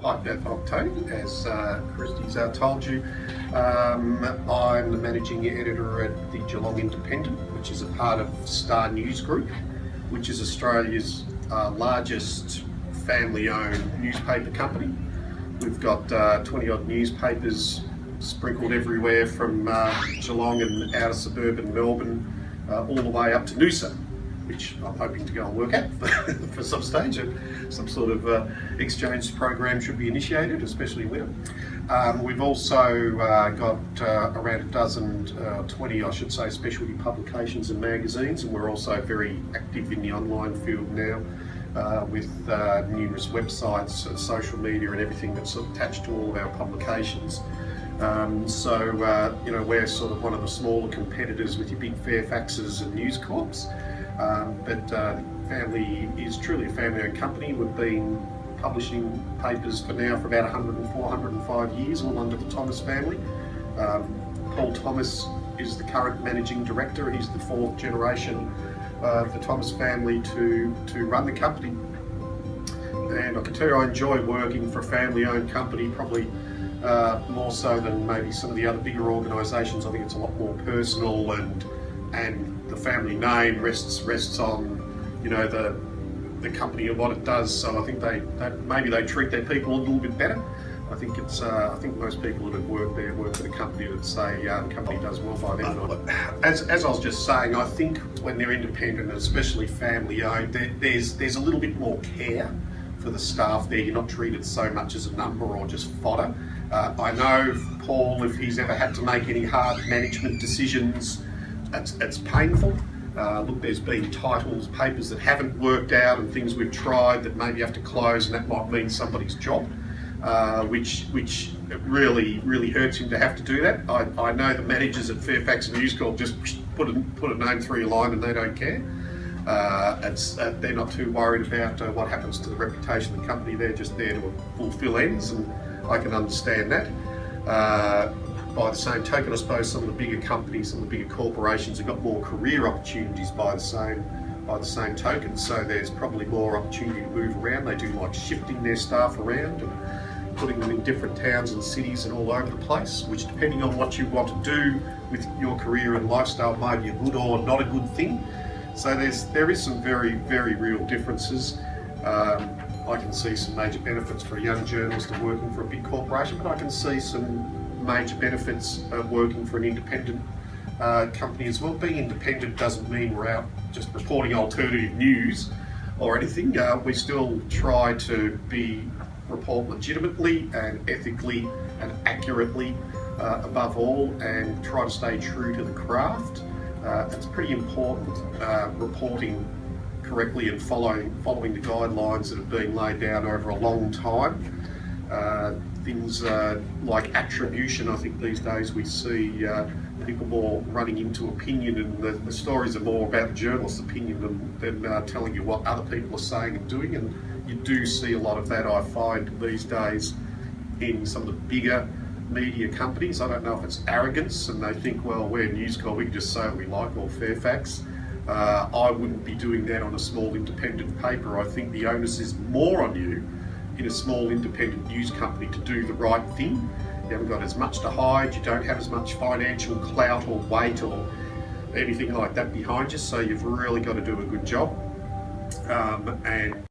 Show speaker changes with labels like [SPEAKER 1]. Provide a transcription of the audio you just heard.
[SPEAKER 1] I'm Tony, as Christy's told you. I'm the managing editor at the Geelong Independent, which is a part of Star News Group, which is Australia's largest family-owned newspaper company. We've got 20 odd newspapers sprinkled everywhere from Geelong and out of suburban Melbourne all the way up to Noosa, which I'm hoping to go and work at for some stage. Some sort of exchange program should be initiated, especially winter. We've also got around a dozen, 20 I should say, specialty publications and magazines, and we're also very active in the online field now with numerous websites, social media and everything that's attached to all of our publications. You know, we're sort of one of the smaller competitors with your big Fairfaxes and News Corps. But family is truly a family-owned company. We've been publishing papers for about 104, 105 years, all under the Thomas family. Paul Thomas is the current managing director. He's the fourth generation of the Thomas family to run the company. And I can tell you, I enjoy working for a family-owned company, probably more so than maybe some of the other bigger organisations. I think it's a lot more personal, and the family name rests on, you know, the company and what it does. So I think maybe they treat their people a little bit better. I think most people that have worked there work for the company that say the company does well by them. As I was just saying, I think when they're independent, and especially family owned, there's a little bit more care for the staff there. You're not treated so much as a number or just fodder. I know Paul, if he's ever had to make any hard management decisions, it's painful. Look, there's been titles, papers that haven't worked out, and things we've tried that maybe have to close, and that might mean somebody's job, which really hurts him to have to do that. I know the managers at Fairfax and News Corp just put a name through your line and they don't care. They're not too worried about what happens to the reputation of the company. They're just there to fulfil ends, and I can understand that. By the same token, I suppose some of the bigger companies, some of the bigger corporations have got more career opportunities by the same token. So there's probably more opportunity to move around. They do like shifting their staff around and putting them in different towns and cities and all over the place, which, depending on what you want to do with your career and lifestyle, may be a good or not a good thing. So there is some very, very real differences. I can see some major benefits for a young journalist of working for a big corporation, but I can see some major benefits of working for an independent company as well. Being independent doesn't mean we're out just reporting alternative news or anything. We still try to report legitimately and ethically and accurately above all, and try to stay true to the craft. It's pretty important, reporting correctly and following the guidelines that have been laid down over a long time. Things like attribution, I think these days we see people more running into opinion, and the stories are more about the journalist's opinion than telling you what other people are saying and doing. And you do see a lot of that, I find, these days in some of the bigger media companies. I don't know if it's arrogance and they think, well, we're News Corp, we can just say what we like, or Fairfax. I wouldn't be doing that on a small independent paper. I think the onus is more on you in a small independent news company to do the right thing. You haven't got as much to hide, you don't have as much financial clout or weight or anything like that behind you, so you've really got to do a good job. And